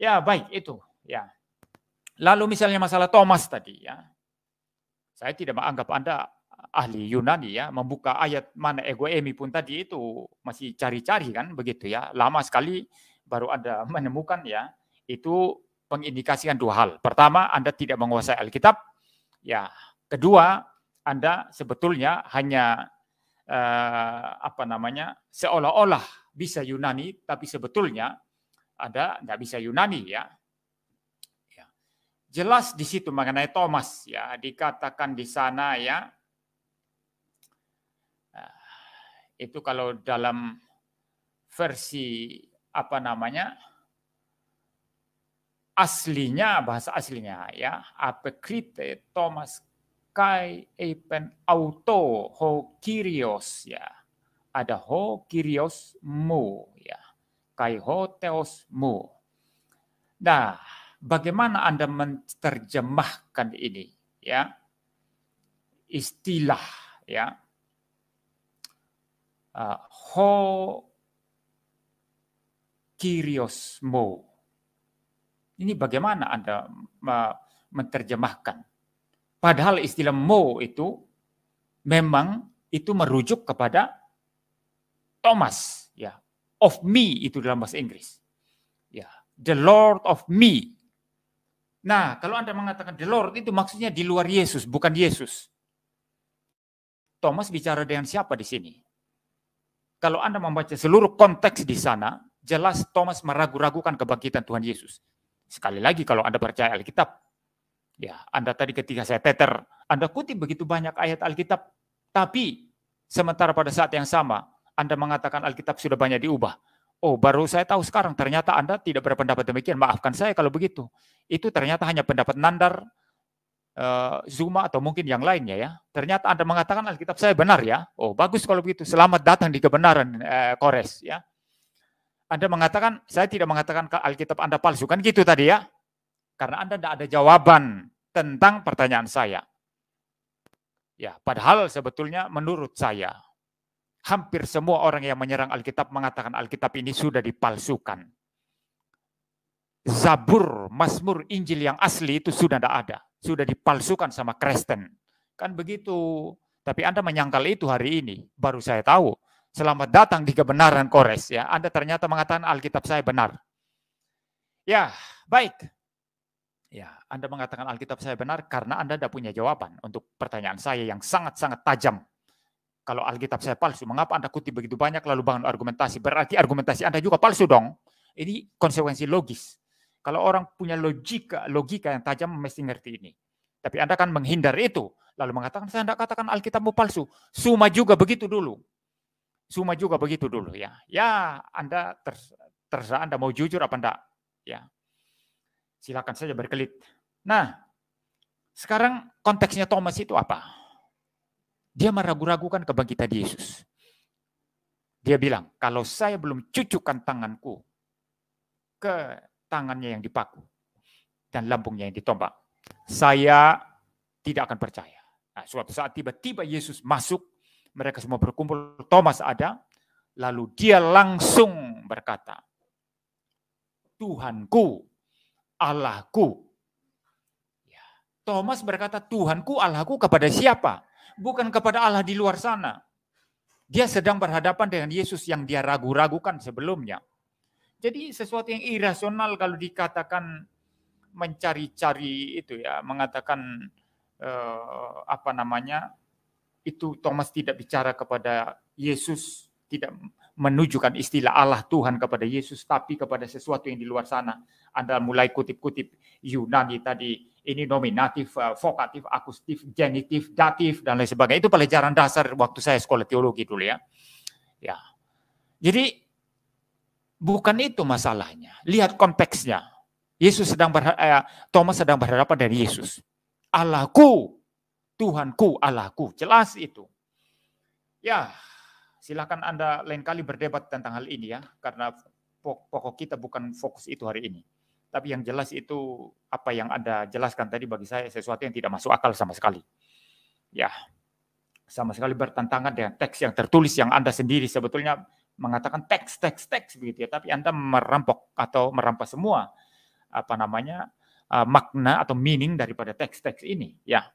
Ya, baik itu, ya. Lalu misalnya masalah Thomas tadi, ya. Saya tidak menganggap Anda ahli Yunani, ya, membuka ayat mana ego eimi pun tadi itu masih cari-cari kan begitu, ya. Lama sekali baru Anda menemukan, ya. Itu mengindikasikan dua hal. Pertama, Anda tidak menguasai Alkitab, ya. Kedua, Anda sebetulnya hanya seolah-olah bisa Yunani, tapi sebetulnya Anda tidak bisa Yunani, ya. Jelas di situ mengenai Thomas, ya, dikatakan di sana, ya, itu kalau dalam versi aslinya, bahasa aslinya, ya, apekrite Thomas kai epen auto ho kyrios, ya, ada ho kyrios mu, ya, kai ho theos mu. Nah, bagaimana Anda menerjemahkan ini, ya? Istilah, ya. Ho kyrios mo. Ini bagaimana Anda menerjemahkan? Padahal istilah mo itu memang itu merujuk kepada Thomas, ya. Of me itu dalam bahasa Inggris. Ya, the Lord of me. Nah, kalau Anda mengatakan the Lord itu maksudnya di luar Yesus, bukan Yesus. Thomas bicara dengan siapa di sini? Kalau Anda membaca seluruh konteks di sana, jelas Thomas meragu-ragukan kebangkitan Tuhan Yesus. Sekali lagi kalau Anda percaya Alkitab, ya, Anda tadi ketika saya teter, Anda kutip begitu banyak ayat Alkitab, tapi sementara pada saat yang sama, Anda mengatakan Alkitab sudah banyak diubah. Oh, baru saya tahu sekarang, ternyata Anda tidak berpendapat demikian. Maafkan saya kalau begitu. Itu ternyata hanya pendapat Nandar, Zuma, atau mungkin yang lainnya, ya. Ternyata Anda mengatakan Alkitab saya benar, ya. Oh, bagus kalau begitu. Selamat datang di kebenaran, Kores, ya. Anda mengatakan, saya tidak mengatakan Alkitab Anda palsu. Kan gitu tadi, ya. Karena Anda tidak ada jawaban tentang pertanyaan saya. Ya, padahal sebetulnya menurut saya, hampir semua orang yang menyerang Alkitab mengatakan Alkitab ini sudah dipalsukan. Zabur, Mazmur, Injil yang asli itu sudah tidak ada. Sudah dipalsukan sama Kristen. Kan begitu. Tapi Anda menyangkal itu hari ini. Baru saya tahu. Selamat datang di kebenaran, Kores, ya. Anda ternyata mengatakan Alkitab saya benar. Ya, baik. Ya, Anda mengatakan Alkitab saya benar karena Anda tidak punya jawaban untuk pertanyaan saya yang sangat-sangat tajam. Kalau Alkitab saya palsu, mengapa Anda kutip begitu banyak lalu bangun argumentasi? Berarti argumentasi Anda juga palsu dong. Ini konsekuensi logis. Kalau orang punya logika yang tajam mesti ngerti ini. Tapi Anda kan menghindar itu. Lalu mengatakan, saya tidak katakan Alkitabmu palsu. Suma juga begitu dulu. Suma juga begitu dulu, ya. Ya, Anda terserah Anda mau jujur apa enggak. Ya. Silakan saja berkelit. Nah, sekarang konteksnya Thomas itu apa? Dia meragu-ragukan kebangkitan Yesus. Dia bilang, kalau saya belum cucukkan tanganku ke tangannya yang dipaku dan lambungnya yang ditombak, saya tidak akan percaya. Nah, suatu saat tiba-tiba Yesus masuk, mereka semua berkumpul, Thomas ada, lalu dia langsung berkata, Tuhanku, Allahku. Ya, Thomas berkata, Tuhanku, Allahku kepada siapa? Bukan kepada Allah di luar sana. Dia sedang berhadapan dengan Yesus yang dia ragu-ragukan sebelumnya. Jadi sesuatu yang irasional kalau dikatakan mencari-cari itu, ya, mengatakan itu Thomas tidak bicara kepada Yesus, tidak menunjukkan istilah Allah Tuhan kepada Yesus, tapi kepada sesuatu yang di luar sana. Anda mulai kutip-kutip Yunani tadi, ini nominatif, vokatif, akustif, genitif, datif, dan lain sebagainya. Itu pelajaran dasar waktu saya sekolah teologi dulu, ya. Ya. Jadi bukan itu masalahnya. Lihat konteksnya. Thomas sedang berhadapan dengan Yesus. Allahku, Tuhanku, Allahku. Jelas itu. Ya, silakan Anda lain kali berdebat tentang hal ini, ya. Karena pokok kita bukan fokus itu hari ini. Tapi yang jelas itu apa yang Anda jelaskan tadi bagi saya sesuatu yang tidak masuk akal sama sekali. Ya, sama sekali bertentangan dengan teks yang tertulis yang Anda sendiri sebetulnya mengatakan teks begitu, ya. Tapi Anda merampok atau merampas semua makna atau meaning daripada teks-teks ini, ya.